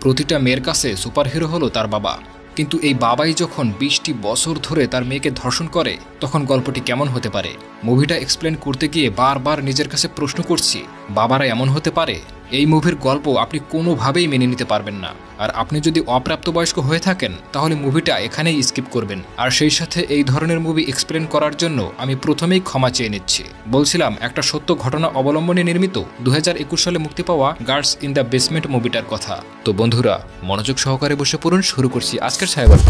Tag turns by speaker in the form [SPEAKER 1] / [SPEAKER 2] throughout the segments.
[SPEAKER 1] প্রতিটা মেয়ের কাছে সুপারহিরো হলো তার বাবা, কিন্তু এই বাবাই যখন 20টি বছর ধরে তার মেয়েকে ধর্ষণ করে তখন গল্পটি কেমন হতে পারে? মুভিটা এক্সপ্লেন করতে গিয়ে বারবার নিজের কাছে প্রশ্ন করছি, বাবারা এমন হতে পারে? এই মুভির গল্প আপনি কোনোভাবেই মেনে নিতে পারবেন না। আর আপনি যদি অপ্রাপ্তবয়স্ক হয়ে থাকেন তাহলে মুভিটা এখানেই স্কিপ করবেন। আর সেই সাথে এই ধরনের মুভি এক্সপ্লেন করার জন্য আমি প্রথমেই ক্ষমা চেয়ে নিচ্ছি। বলছিলাম একটা সত্য ঘটনা অবলম্বনে নির্মিত 2021 সালে মুক্তি পাওয়া গার্লস ইন দ্য বেসমেন্ট মুভিটার কথা। তো বন্ধুরা, মনোযোগ সহকারে বসে পড়ুন, শুরু করছি আজকের ছায়াগল্প।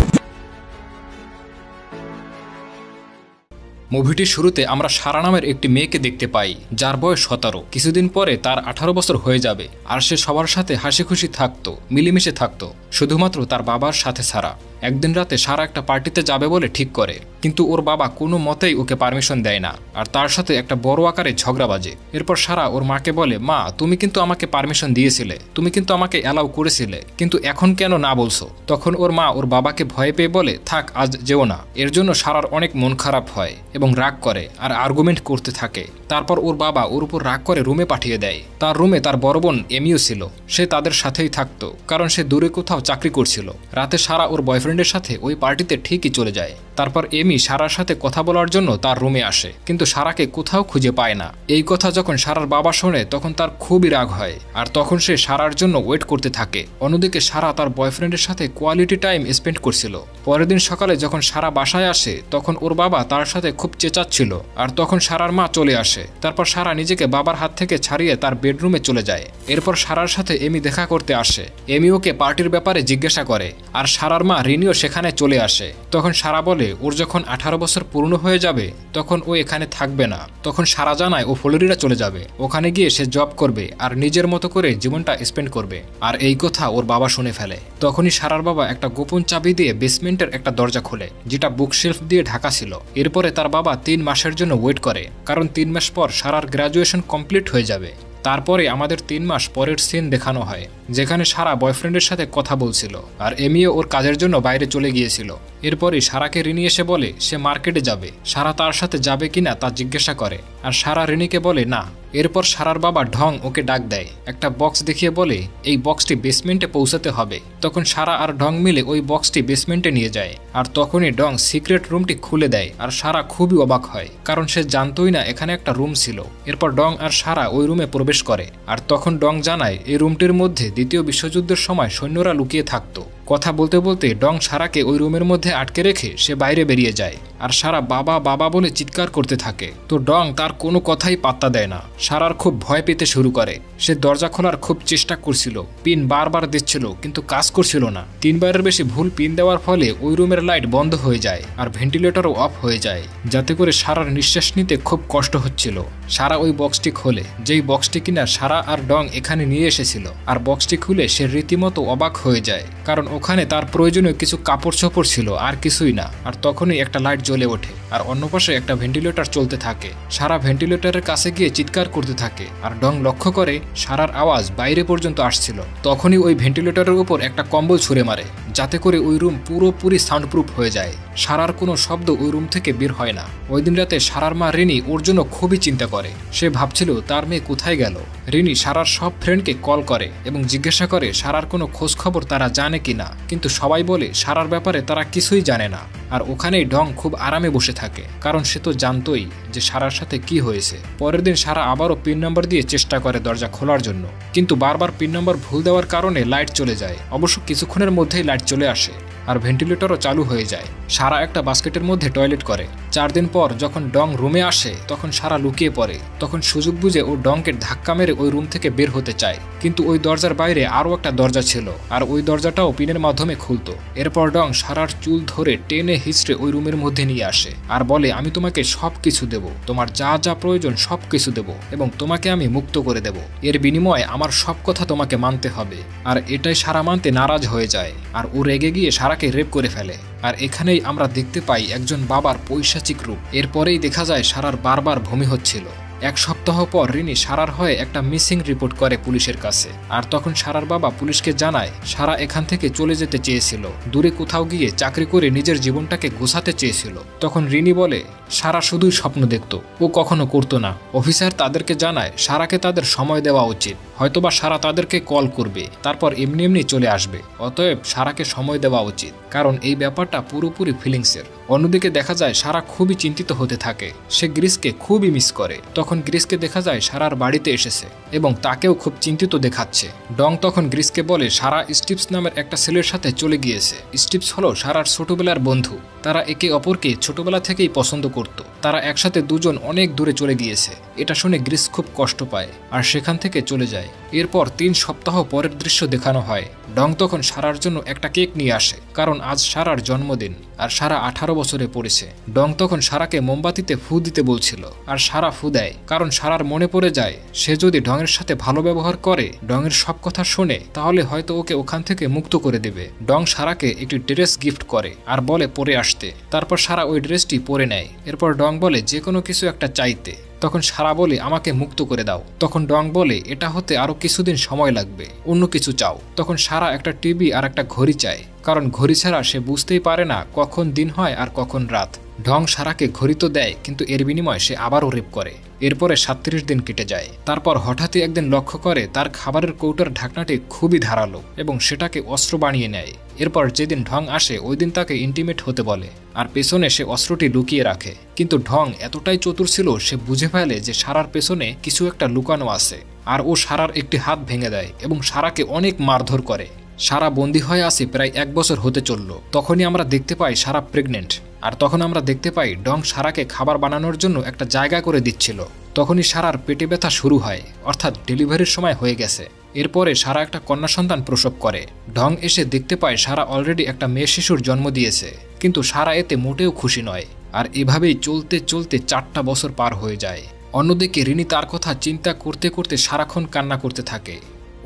[SPEAKER 1] মুভিটির শুরুতে আমরা সারা নামের একটি মেয়েকে দেখতে পাই, যার বয়স 17। কিছুদিন পরে তার 18 বছর হয়ে যাবে। আর সে সবার সাথে হাসি খুশি থাকতো, মিলেমিশে থাকতো, শুধুমাত্র তার বাবার সাথে ছাড়া। একদিন রাতে সারা একটা পার্টিতে যাবে বলে ঠিক করে, কিন্তু ওর বাবা কোনো মতেই ওকে পারমিশন দেয় না। আর তার সাথে একটা বড় আকারে ঝগড়া বাজে। এরপর সারা ওর মাকে বলে, মা তুমি কিন্তু আমাকে পারমিশন দিয়েছিলে, তুমি কিন্তু আমাকে অ্যালাউ করেছিলে, কিন্তু এখন কেন না বলছো? তখন ওর মা ওর বাবাকে ভয় পেয়ে বলে, থাক আজ যেও না। এর জন্য সারার অনেক মন খারাপ হয় এবং রাগ করে আর আর্গুমেন্ট করতে থাকে। তারপর ওর বাবা ওর উপর রাগ করে রুমে পাঠিয়ে দেয়। তার রুমে তার বড় বোন এমিও ছিল, সে তাদের সাথেই থাকতো, কারণ সে দূরে কোথাও চাকরি করছিল। রাতে সারা ওর বয়ফ্রেন্ডের সাথে ওই পার্টিতে ঠিকই চলে যায়। তারপর এমি সারার সাথে কথা বলার জন্য তার রুমে আসে, কিন্তু সারাকে কোথাও খুঁজে পায় না। এই কথা যখন সারার বাবা শোনে তখন তার খুবই রাগ হয়, আর তখন সে সারার জন্য ওয়েট করতে থাকে। অন্যদিকে সারা তার বয়ফ্রেন্ডের সাথে কোয়ালিটি টাইম স্পেন্ড করছিল। পরের দিন সকালে যখন সারা বাসায় আসে তখন ওর বাবা তার সাথে খুব চেঁচাচ্ছিল, আর তখন সারার মা চলে আসে। তারপর সারা নিজেকে বাবার হাত থেকে ছাড়িয়ে তার বেডরুমে চলে যায়। এরপর সারার সাথে এমি দেখা করতে আসে। এমি ওকে পার্টির ব্যাপারে জিজ্ঞাসা করে, আর সারার মা রিনিও সেখানে চলে আসে। তখন সারা বলে ওর যখন 18 বছর পূর্ণ হয়ে যাবে তখন ও এখানে থাকবে না। তখন সারা জানায় ও ফ্লোরিডা চলে যাবে, ওখানে গিয়ে সে জব করবে আর নিজের মতো করে জীবনটা স্পেন্ড করবে। আর এই কথা ওর বাবা শুনে ফেলে। তখনই সারার বাবা একটা গোপন চাবি দিয়ে বেসমেন্টের একটা দরজা খোলে, যেটা বুকশেলফ দিয়ে ঢাকা ছিল। এরপরে তার বাবা 3 মাসের জন্য ওয়েট করে, কারণ 3 মাস পর সারার গ্রাজুয়েশন কমপ্লিট হয়ে যাবে। তারপরে আমাদের 3 মাস পরের সিন দেখানো হয়, যেখানে সারা বয়ফ্রেন্ডের সাথে কথা বলছিল আর এমিও ওর কাজের জন্য বাইরে চলে গিয়েছিল। এরপরে সারাকে রিনি এসে বলে সে মার্কেটে যাবে। সারা তার সাথে যাবে কিনা তা জিজ্ঞাসা করে, আর সারা রিনিকে বলে না। এরপর সারার বাবা ঢং ওকে ডাক দেয়, একটা বক্স দেখিয়ে বলে এই বক্সটি বেসমেন্টে পৌঁছাতে হবে। তখন সারা আর ঢং মিলে ওই বক্সটি বেসমেন্টে নিয়ে যায়। আর তখনই ঢং সিক্রেট রুমটি খুলে দেয়, আর সারা খুবই অবাক হয়, কারণ সে জানতোই না এখানে একটা রুম ছিল। এরপর ঢং আর সারা ওই রুমে প্রবেশ করে, আর তখন ঢং জানায় এই রুমটির মধ্যে দ্বিতীয় বিশ্বযুদ্ধের সময় সৈন্যরা লুকিয়ে থাকতো। কথা বলতে বলতে ঢং সারাকে ওই রুমের মধ্যে আটকে রেখে সে বাইরে বেরিয়ে যায়, আর সারা বাবা বাবা বলে চিৎকার করতে থাকে। তো ঢং তার কোনো কথাই পাত্তা দেয় না। সারার খুব ভয় পেতে শুরু করে। সে দরজা খোলার খুব চেষ্টা করছিল, পিন বারবার দিচ্ছিল, কিন্তু কাজ করছিল না। 3 বারের বেশি ভুল পিন দেওয়ার ফলে ওই রুমের লাইট বন্ধ হয়ে যায় আর ভেন্টিলেটরও অফ হয়ে যায়, যাতে করে সারার নিঃশ্বাস নিতে খুব কষ্ট হচ্ছিল। সারা ওই বক্সটি খোলে, যেই বক্সটি কিনা সারা আর ঢং এখানে নিয়ে এসেছিল। আর বক্সটি খুলে সে রীতিমতো অবাক হয়ে যায়, কারণ ওখানে তার প্রয়োজনীয় কিছু কাপড় চোপড় ছিল, আর কিছুই না। আর তখনই একটা লাইট জ্বলে ওঠে, আর অন্য পাশে একটা ভেন্টিলেটর চলতে থাকে। সারা ভেন্টিলেটরের কাছে গিয়ে চিৎকার করতে থাকে, আর ঢং লক্ষ্য করে সারার আওয়াজ বাইরে পর্যন্ত আসছিল। তখনই ওই ভেন্টিলেটরের উপর একটা কম্বল ছুঁড়ে মারে, যাতে করে ওই রুম পুরোপুরি সাউন্ডপ্রুফ হয়ে যায়। সারার কোনো শব্দ ওই রুম থেকে বের হয় না। ওই দিন রাতে সারার মা রিনি ওর জন্য খুবই চিন্তা করে। সে ভাবছিল তার মেয়ে কোথায় গেল। রিনি সারার সব ফ্রেন্ডকে কল করে এবং জিজ্ঞাসা করে সারার কোনো খোঁজ খবর তারা জানে কিনা, কিন্তু সবাই বলে সারার ব্যাপারে তারা কিছুই জানে না। আর ওখানেই ঢং খুব আরামে বসে থাকে, কারণ সে তো জানতোই যে সারার সাথে কি হয়েছে। পরের দিন সারা আবারও পিন নাম্বার দিয়ে চেষ্টা করে দরজা খোলার জন্য, কিন্তু বারবার পিন নাম্বার ভুল দেওয়ার কারণে লাইট চলে যায়। অবশ্য কিছুক্ষণের মধ্যেই লাইট চলে আসে আর ভেন্টিলেটরও চালু হয়ে যায়। সারা একটা বাস্কেটের মধ্যে টয়লেট করে। 4 দিন পর যখন ডং রুমে আসে তখন সারা লুকিয়ে পড়ে। তখন সুযোগ বুঝে ও ডংকে ধাক্কা মেরে ওই রুম থেকে বের হতে চায়, কিন্তু ওই দরজার বাইরে আরও একটা দরজা ছিল, আর ওই দরজাটাও পিনের মাধ্যমে খুলতো। এরপর ডং সারার চুল ধরে টেনে হিচড়ে ওই রুমের মধ্যে নিয়ে আসে আর বলে, আমি তোমাকে সব কিছু দেব, তোমার যা যা প্রয়োজন সব কিছু দেব, এবং তোমাকে আমি মুক্ত করে দেব। এর বিনিময়ে আমার সব কথা তোমাকে মানতে হবে। আর এটাই সারা মানতে নারাজ হয়ে যায়, আর ও রেগে গিয়ে সারাকে রেপ করে ফেলে। আর এখানেই আমরা দেখতে পাই একজন বাবার পৈশাচিক রূপ। এরপরেই দেখা যায় সারার বারবার বমি হচ্ছিল। 1 সপ্তাহ পর রিনি সারার হয়ে একটা মিসিং রিপোর্ট করে পুলিশের কাছে। আর তখন সারার বাবা পুলিশকে জানায় সারা এখান থেকে চলে যেতে চেয়েছিল, দূরে কোথাও গিয়ে চাকরি করে নিজের জীবনটাকে গোছাতে চেয়েছিল। তখন রিনি বলে সারা শুধুই স্বপ্ন দেখত, ও কখনো করতো না। অফিসার তাদেরকে জানায় সারাকে তাদের সময় দেওয়া উচিত, হয়তোবা সারা তাদেরকে কল করবে, তারপর এমনি এমনি চলে আসবে। অতএব সারাকে সময় দেওয়া উচিত, কারণ এই ব্যাপারটা পুরোপুরি ফিলিংসের। অন্যদিকে দেখা যায় সারা খুবই চিন্তিত হতে থাকে, সে গ্রিসকে খুবই মিস করে। তখন গ্রিসকে দেখা যায় সারার বাড়িতে এসেছে এবং তাকেও খুব চিন্তিত দেখাচ্ছে। ডং তখন গ্রিসকে বলে সারা স্টিভস নামের একটা ছেলের সাথে চলে গিয়েছে। স্টিভস হলো সারার ছোটবেলার বন্ধু, তারা একে অপরকে ছোটবেলা থেকেই পছন্দ করত। তারা একসাথে দুজন অনেক দূরে চলে গিয়েছে। এটা শুনে গ্রিস খুব কষ্ট পায় আর সেখান থেকে চলে যায়। এরপর 3 সপ্তাহ পরের দৃশ্য দেখানো হয়। ডং তখন সারার জন্য একটা কেক নিয়ে আসে, কারণ আজ সারার জন্মদিন আর সারা 18 বছরে পড়েছে। ডং তখন সারাকে মোমবাতিতে ফু দিতে বলছিল আর সারা ফু দেয়, কারণ সারার মনে পড়ে যায় সে যদি ডংয়ের সাথে ভালো ব্যবহার করে, ডংয়ের সব কথা শোনে, তাহলে হয়তো ওকে ওখান থেকে মুক্ত করে দেবে। ডং সারাকে একটি ড্রেস গিফট করে আর বলে পরে আসতে। তারপর সারা ওই ড্রেসটি পরে নেয়। এরপর ডং বলে যে কোনো কিছু একটা চাইতে। তখন সারা বলে আমাকে মুক্ত করে দাও। তখন ডং বলে এটা হতে আরো কিছুদিন সময় লাগবে, অন্য কিছু চাও। তখন সারা একটা টিভি আর একটা ঘড়ি চায়, কারণ ঘড়ি ছাড়া সে বুঝতেই পারে না কখন দিন হয় আর কখন রাত। ডং সারাকে ঘড়ি তো দেয়, কিন্তু এর বিনিময়ে সে আবারও রেপ করে। এরপরে 37 দিন কেটে যায়। তারপর হঠাৎই একদিন লক্ষ্য করে তার খাবারের কৌটার ঢাকনাটি খুবই ধারালো এবং সেটাকে অস্ত্র বানিয়ে নেয়। এরপর যেদিন ঢং আসে ওই দিন তাকে ইন্টিমেট হতে বলে আর পেছনে সে অস্ত্রটি লুকিয়ে রাখে। কিন্তু ঢং এতটাই চতুর ছিল, সে বুঝে ফেলে যে সারার পেছনে কিছু একটা লুকানো আছে আর ও সারার একটি হাত ভেঙে দেয় এবং সারাকে অনেক মারধর করে। সারা বন্দী হয়ে আসে প্রায় 1 বছর হতে চলল। তখনই আমরা দেখতে পাই সারা প্রেগনেন্ট। আর তখন আমরা দেখতে পাই ডং সারাকে খাবার বানানোর জন্য একটা জায়গা করে দিচ্ছিল। তখনই সারার পেটে ব্যথা শুরু হয়, অর্থাৎ ডেলিভারির সময় হয়ে গেছে। এরপরে সারা একটা কন্যা সন্তান প্রসব করে। ঢং এসে দেখতে পায় সারা অলরেডি একটা মেয়ে শিশুর জন্ম দিয়েছে, কিন্তু সারা এতে মোটেও খুশি নয়। আর এভাবেই চলতে চলতে 4টা বছর পার হয়ে যায়। অন্যদিকে রিনি তার কথা চিন্তা করতে করতে সারাক্ষণ কান্না করতে থাকে।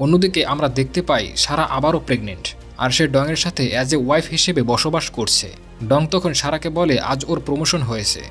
[SPEAKER 1] অন্যদিকে আমরা দেখতে পাই সারা আবারও প্রেগনেন্ট আর সে ডংয়ের সাথে অ্যাজ এ ওয়াইফ হিসেবে বসবাস করছে। ডং তখন সারাকে বলে আজ ওর প্রমোশন হয়েছে।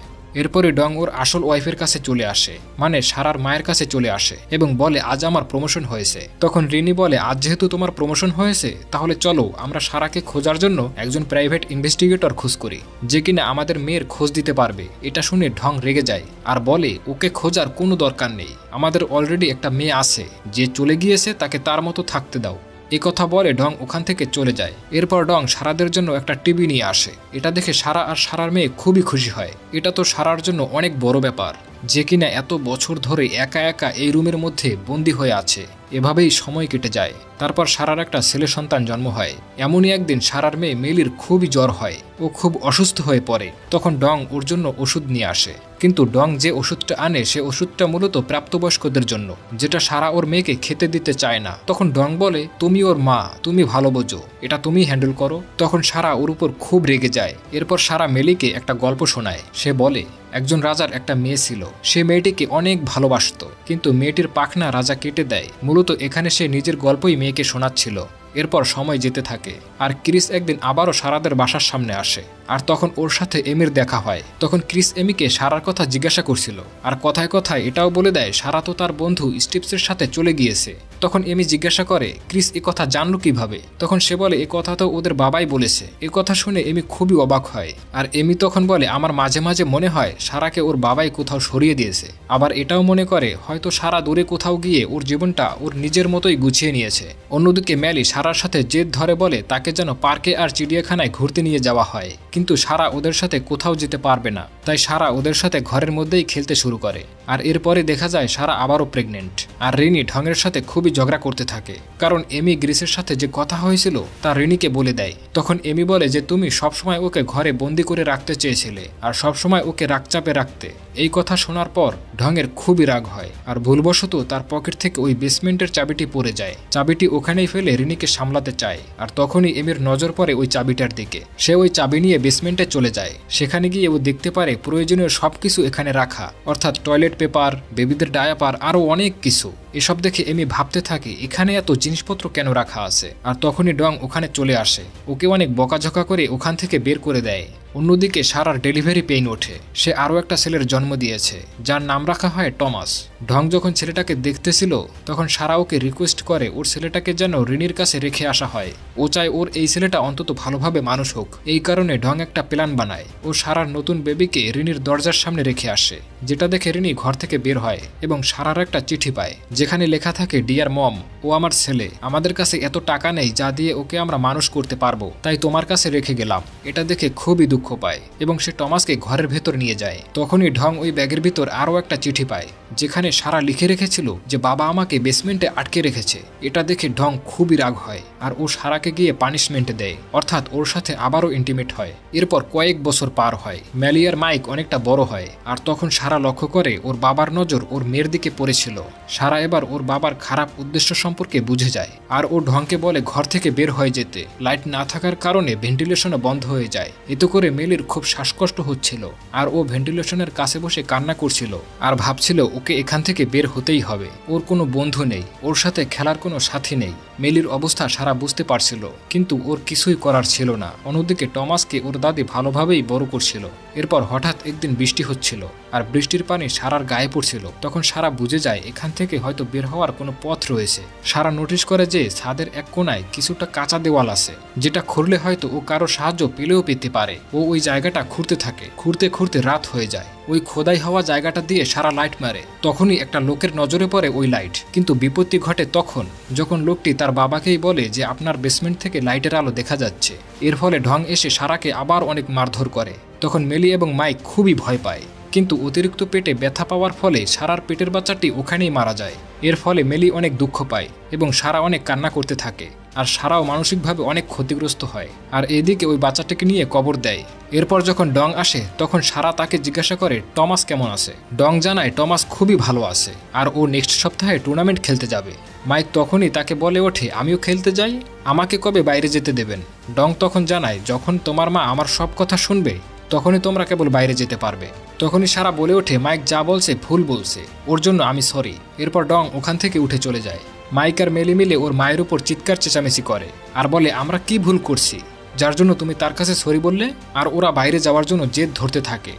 [SPEAKER 1] এরপরে ডং ওর আসল ওয়াইফের কাছে চলে আসে, মানে সারার মায়ের কাছে চলে আসে এবং বলে আজ আমার প্রমোশন হয়েছে। তখন রিনি বলে আজ যেহেতু তোমার প্রমোশন হয়েছে, তাহলে চলো আমরা সারাকে খোঁজার জন্য একজন প্রাইভেট ইনভেস্টিগেটর খোঁজ করি, যে কিনা আমাদের মেয়ের খোঁজ দিতে পারবে। এটা শুনে ঢং রেগে যায় আর বলে ওকে খোঁজার কোনো দরকার নেই, আমাদের অলরেডি একটা মেয়ে আছে, যে চলে গিয়েছে তাকে তার মতো থাকতে দাও। এই কথা বলে ঢং ওখান থেকে চলে যায়। এরপর ঢং সারাদের জন্য একটা টিভি নিয়ে আসে। এটা দেখে সারা আর সারার মেয়ে খুবই খুশি হয়। এটা তো সারার জন্য অনেক বড় ব্যাপার, যে কিনা এত বছর ধরে একা একা এই রুমের মধ্যে বন্দী হয়ে আছে। এভাবেই সময় কেটে যায়। তারপর সারার একটা ছেলে সন্তান জন্ম হয়। এমনই একদিন সারার মেয়ে মেলির খুবই জ্বর হয়, ও খুব অসুস্থ হয়ে পড়ে। তখন ডং ওর জন্য ওষুধ নিয়ে আসে, কিন্তু ডং যে ওষুধটা আনে সে ওষুধটা মূলত প্রাপ্তবয়স্কদের জন্য, যেটা সারা ওর মেয়েকে খেতে দিতে চায় না। তখন ডং বলে তুমি ওর মা, তুমি ভালো বোঝো, এটা তুমি হ্যান্ডেল করো। তখন সারা ওর উপর খুব রেগে যায়। এরপর সারা মেলিকে একটা গল্প শোনায়। সে বলে একজন রাজার একটা মেয়ে ছিল, সে মেয়েটিকে অনেক ভালোবাসতো, কিন্তু মেয়েটির পাখনা রাজা কেটে দেয়। মূলত এখানে সে নিজের গল্পই মেয়েকে শোনাচ্ছিল। এরপর সময় যেতে থাকে আর ক্রিস একদিন আবারও সারাদের বাসার সামনে আসে আর তখন ওর সাথে এমির দেখা হয়। তখন ক্রিস এমিকে সারার কথা জিজ্ঞাসা করছিল আর কথায় কথায় এটাও বলে দেয় সারা তো তার বন্ধু স্টিভসের সাথে চলে গিয়েছে। তখন এমি জিজ্ঞাসা করে ক্রিস এ কথা জানলো কিভাবে? তখন সে বলে এ কথা তো ওদের বাবাই বলেছে। এ কথা শুনে এমি খুবই অবাক হয় আর এমি তখন বলে আমার মাঝে মাঝে মনে হয় সারাকে ওর বাবাই কোথাও সরিয়ে দিয়েছে। আবার এটাও মনে করে হয়তো সারা দূরে কোথাও গিয়ে ওর জীবনটা ওর নিজের মতোই গুছিয়ে নিয়েছে। অন্যদিকে ম্যালি সারার সাথে জেদ ধরে বলে তাকে যেন পার্কে আর চিড়িয়াখানায় ঘুরতে নিয়ে যাওয়া হয়, কিন্তু সারা ওদের সাথে কোথাও যেতে পারবে না। তাই সারা ওদের সাথে ঘরের মধ্যেই খেলতে শুরু করে। আর এরপরে দেখা যায় সারা আবারও প্রেগনেন্ট আর রিনি ঢংয়ের সাথে খুবই ঝগড়া করতে থাকে, কারণ এমি গ্রিসের সাথে যে কথা হয়েছিল তা রিনিকে বলে দেয়। তখন এমি বলে যে তুমি সবসময় ওকে ঘরে বন্দি করে রাখতে চেয়েছিলে আর সবসময় ওকে রাগচাপে রাখতে। এই কথা শোনার পর ঢংয়ের খুবই রাগ হয় আর ভুলবশত তার পকেট থেকে ওই বেসমেন্টের চাবিটি পড়ে যায়। চাবিটি ওখানেই ফেলে রিনিকে সামলাতে চায় আর তখনই এমির নজর পড়ে ওই চাবিটার দিকে। সে ওই চাবি নিয়ে বেসমেন্টে চলে যায়। সেখানে গিয়ে ও দেখতে পারে প্রয়োজনীয় সবকিছু এখানে রাখা, অর্থাৎ টয়লেট পেপার, বেবিদের ডায়াপার, আরো অনেক কিছু। এসব দেখে এমি ভাবতে থাকে এখানে এত জিনিসপত্র কেন রাখা আছে। আর তখনই ডং ওখানে চলে আসে, ওকে অনেক বকাঝকা করে ওখান থেকে বের করে দেয়। অন্যদিকে সারার ডেলিভারি পেইন ওঠে। সে আরও একটা ছেলের জন্ম দিয়েছে, যার নাম রাখা হয় টমাস। ঢং যখন ছেলেটাকে দেখতেছিল তখন সারা ওকে রিকোয়েস্ট করে ওর ছেলেটাকে যেন রিনির কাছে রেখে আসা হয়। ও চায় ওর এই ছেলেটা অন্তত ভালোভাবে মানুষ হোক। এই কারণে ঢং একটা প্ল্যান বানায়। ও সারার নতুন বেবিকে রিনির দরজার সামনে রেখে আসে, যেটা দেখে রিনি ঘর থেকে বের হয় এবং সারার একটা চিঠি পায় যেখানে লেখা থাকে, ডিয়ার মম, ও আমার ছেলে, আমাদের কাছে এত টাকা নেই যা দিয়ে ওকে আমরা মানুষ করতে পারবো, তাই তোমার কাছে রেখে গেলাম। এটা দেখে খুবই দুঃখ পায় এবং সে টমাসকে ঘরের ভেতর নিয়ে যায়। তখনই ঢং ওই ব্যাগের ভিতর আরও একটা চিঠি পায় যেখানে সারা লিখে রেখেছিল যে বাবা আমাকে বেসমেন্টে আটকে রেখেছে। এটা দেখে ঢং খুবই রাগ হয় আর ও সারাকে গিয়ে পানিশমেন্ট দেয়, অর্থাৎ ওর সাথে আবারও ইন্টিমেট হয়। এরপর কয়েক বছর পার হয়। ম্যালিয়ার মাইক অনেকটা বড় হয় আর তখন সারা লক্ষ্য করে ওর বাবার নজর ওর মেয়ের দিকে পড়েছিল। সারা এবার ওর বাবার খারাপ উদ্দেশ্য সম্পর্কে বুঝে যায় আর ও ঢংকে বলে ঘর থেকে বের হয়ে যেতে। লাইট না থাকার কারণে ভেন্টিলেশনও বন্ধ হয়ে যায়। এতে করে মেলির খুব শ্বাসকষ্ট হচ্ছিল আর ও ভেন্টিলেশনের কাছে বসে কান্না করছিল আর ভাবছিল ওকে এখান থেকে বের হতেই হবে। ওর কোনো বন্ধু নেই, ওর সাথে খেলার কোনো সাথী নেই। মেলির অবস্থা সারা বুঝতে পারছিল, কিন্তু ওর কিছুই করার ছিল না। অন্যদিকে টমাসকে ওর দাদি ভালোভাবেই বড় করছিল। এরপর হঠাৎ একদিন বৃষ্টি হচ্ছিল আর বৃষ্টির পানি সারার গায়ে পড়ছিল। তখন সারা বুঝে যায় এখান থেকে হয়তো বের হওয়ার কোনো পথ রয়েছে। সারা নোটিশ করে যে ছাদের এক কোনায় কিছুটা কাঁচা দেওয়াল আছে, যেটা খুঁড়লে হয়তো ও কারো সাহায্য পেলেও পেতে পারে। ও ওই জায়গাটা খুঁড়তে থাকে। খুঁড়তে খুঁড়তে রাত হয়ে যায়। ওই খোদাই হওয়া জায়গাটা দিয়ে সারা লাইট মারে। তখনই একটা লোকের নজরে পড়ে ওই লাইট। কিন্তু বিপত্তি ঘটে তখন যখন লোকটি তার বাবাকেই বলে যে আপনার বেসমেন্ট থেকে লাইটের আলো দেখা যাচ্ছে। এর ফলে ঢং এসে সারাকে আবার অনেক মারধর করে। তখন মেলি এবং মাইক খুবই ভয় পায়, কিন্তু অতিরিক্ত পেটে ব্যথা পাওয়ার ফলে সারার পেটের বাচ্চাটি ওখানেই মারা যায়। এর ফলে মেলি অনেক দুঃখ পায় এবং সারা অনেক কান্না করতে থাকে আর সারাও মানসিকভাবে অনেক ক্ষতিগ্রস্ত হয়। আর এদিকে ওই বাচ্চাটাকে নিয়ে কবর দেয়। এরপর যখন ডং আসে তখন সারা তাকে জিজ্ঞাসা করে টমাস কেমন আছে। ডং জানায় টমাস খুবই ভালো আছে আর ও নেক্সট সপ্তাহে টুর্নামেন্ট খেলতে যাবে। মাইক তখনই তাকে বলে ওঠে, আমিও খেলতে যাই, আমাকে কবে বাইরে যেতে দেবেন। ডং তখন জানায়, যখন তোমার মা আমার সব কথা শুনবে তখনই তোমরা কেবল বাইরে যেতে পারবে। তখনই সারা বলে ওঠে, মাইক যা বলছে ভুল বলছে, ওর জন্য আমি সরি। এরপর ডং ওখান থেকে উঠে চলে যায়। মাইক আর মেলি মিলে ওর মায়ের উপর চিৎকার চেঁচামেচি করে আর বলে, আমরা কি ভুল করছি যার জন্য তুমি তার কাছে সরি বললে। আর ওরা বাইরে যাওয়ার জন্য জেদ ধরতে থাকে।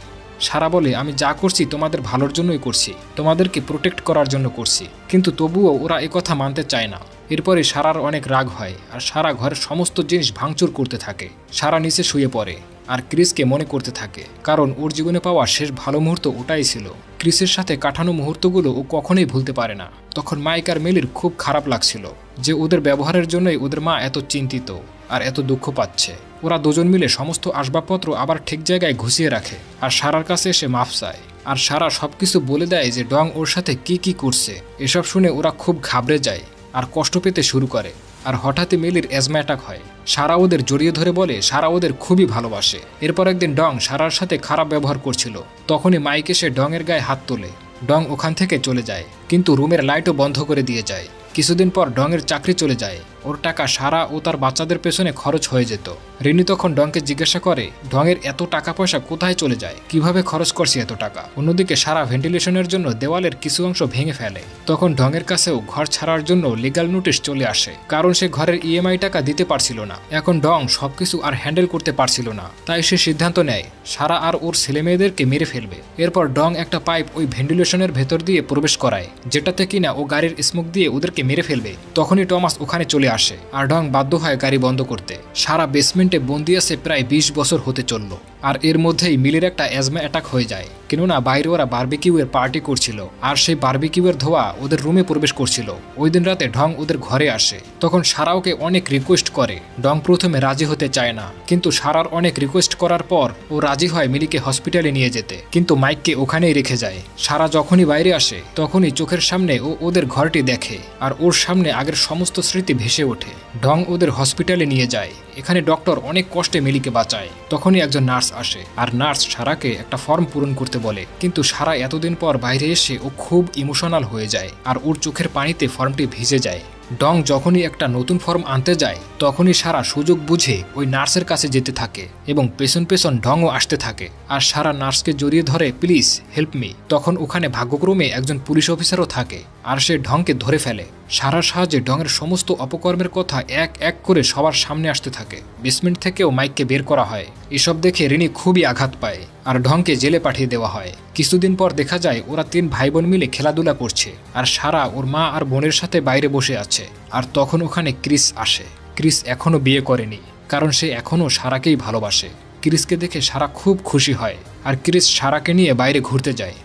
[SPEAKER 1] সারা বলে, আমি যা করছি তোমাদের ভালোর জন্যই করছি, তোমাদেরকে প্রোটেক্ট করার জন্য করছি। কিন্তু তবুও ওরা একথা মানতে চায় না। এরপরে সারার অনেক রাগ হয় আর সারা ঘরের সমস্ত জিনিস ভাঙচুর করতে থাকে। সারা নিচে শুয়ে পড়ে আর ক্রিসকে মনে করতে থাকে, কারণ ওর জীবনে পাওয়া শেষ ভালো মুহূর্ত ওটাই ছিল। ক্রিসের সাথে কাটানো মুহূর্তগুলো ও কখনোই ভুলতে পারে না। তখন মাইক আর মেলির খুব খারাপ লাগছিল যে ওদের ব্যবহারের জন্যই ওদের মা এত চিন্তিত আর এত দুঃখ পাচ্ছে। ওরা দুজন মিলে সমস্ত আসবাবপত্র আবার ঠিক জায়গায় ঘুষিয়ে রাখে আর সারার কাছে এসে মাফ চায়। আর সারা সবকিছু বলে দেয় যে ডং ওর সাথে কি কি করছে। এসব শুনে ওরা খুব ঘাবড়ে যায় আর কষ্ট পেতে শুরু করে। আর হঠাৎই মেলির অ্যাজমা অ্যাটাক হয়। সারা ওদের জড়িয়ে ধরে বলে সারা ওদের খুবই ভালোবাসে। এরপর একদিন ডং সারার সাথে খারাপ ব্যবহার করছিল। তখনই মাইক এসে ডংয়ের গায়ে হাত তোলে। ডং ওখান থেকে চলে যায়, কিন্তু রুমের লাইটও বন্ধ করে দিয়ে যায়। কিছুদিন পর ডংয়ের চাকরি চলে যায়। ওর টাকা সারা ও তার বাচ্চাদের পেছনে খরচ হয়ে যেত। রিনি তখন ডংকে জিজ্ঞাসা করে, ডংয়ের এত টাকা পয়সা কোথায় চলে যায়, কিভাবে খরচ করছে এত টাকা। অন্যদিকে সারা ভেন্টিলেশনের জন্য দেওয়ালের কিছু অংশ ভেঙে ফেলে। তখন ডংয়ের কাছেও ঘর ছাড়ার জন্য লিগ্যাল নোটিশ চলে আসে, কারণ সে ঘরের ইএমআই টাকা দিতে পারছিল না। এখন ডং সবকিছু আর হ্যান্ডেল করতে পারছিল না, তাই সে সিদ্ধান্ত নেয় সারা আর ওর ছেলে মেয়েদেরকে মেরে ফেলবে। এরপর ডং একটা পাইপ ওই ভেন্টিলেশনের ভেতর দিয়ে প্রবেশ করায়, যেটাতে কিনা ও গাড়ির স্মোক দিয়ে ওদেরকে মেরে ফেলবে। তখনই টমাস ওখানে চলে আসে আর ডং বাধ্য হয় গাড়ি বন্ধ করতে। সারা বেসমেন্টে বন্দি আছে প্রায় 20 বছর হতে চলল। আর এর মধ্যেই মিলির একটা অ্যাজমা অ্যাটাক হয়ে যায়, কেননা বাইরে ওরা বারবিকিউ এর পার্টি করছিল আর সেই বারবিকিউ এর ধোয়া ওদের রুমে প্রবেশ করছিল। ওই দিন রাতে ডং ওদের ঘরে আসে। তখন সারা ওকে অনেক রিকোয়েস্ট করে। ডং প্রথমে রাজি হতে চায় না, কিন্তু সারার অনেক রিকোয়েস্ট করার পর ও রাজি হয় মিলিকে হসপিটালে নিয়ে যেতে, কিন্তু মাইককে ওখানেই রেখে যায়। সারা যখনই বাইরে আসে তখনই চোখের সামনে ও ওদের ঘরটি দেখে আর ওর সামনে আগের সমস্ত স্মৃতি ভেসে ওঠে। ডং ওদের হসপিটালে নিয়ে যায়। এখানে ডক্টর অনেক কষ্টে মিলিকে বাঁচায়। তখনই একজন নার্স আসে আর নার্স সারাকে একটা ফর্ম পূরণ করতে বলে, কিন্তু সারা এতদিন পর বাইরে এসে ও খুব ইমোশনাল হয়ে যায় আর ওর চোখের পানিতে ফর্মটি ভিজে যায়। ডং যখনই একটা নতুন ফর্ম আনতে যায় তখনই সারা সুযোগ বুঝে ওই নার্সের কাছে যেতে থাকে এবং পেছন পেছন ডংও আসতে থাকে আর সারা নার্সকে জড়িয়ে ধরে, প্লিজ হেল্প মি। তখন ওখানে ভাগ্যক্রমে একজন পুলিশ অফিসারও থাকে আর সে ডংকে ধরে ফেলে। সারার সাহায্যে ডংয়ের সমস্ত অপকর্মের কথা এক এক করে সবার সামনে আসতে থাকে। থাকে। বেসমেন্ট থেকেও মাইককে বের করা হয়। এসব দেখে রিনি খুবই আঘাত পায় আর ঢংকে জেলে পাঠিয়ে দেওয়া হয়। কিছুদিন পর দেখা যায় ওরা 3 ভাই বোন মিলে খেলাধুলা করছে আর সারা ওর মা আর বোনের সাথে বাইরে বসে আছে। আর তখন ওখানে ক্রিস আসে। ক্রিস এখনো বিয়ে করেনি, কারণ সে এখনো সারাকেই ভালোবাসে। ক্রিসকে দেখে সারা খুব খুশি হয় আর ক্রিস সারাকে নিয়ে বাইরে ঘুরতে যায়।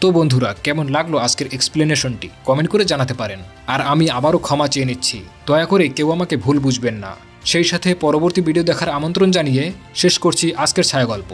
[SPEAKER 1] তো বন্ধুরা, কেমন লাগলো আজকের এক্সপ্লেনেশনটি কমেন্ট করে জানাতে পারেন। আর আমি আবারও ক্ষমা চেয়ে নিচ্ছি, দয়া করে কেউ আমাকে ভুল বুঝবেন না। সেই সাথে পরবর্তী ভিডিও দেখার আমন্ত্রণ জানিয়ে শেষ করছি আজকের ছায়া গল্প।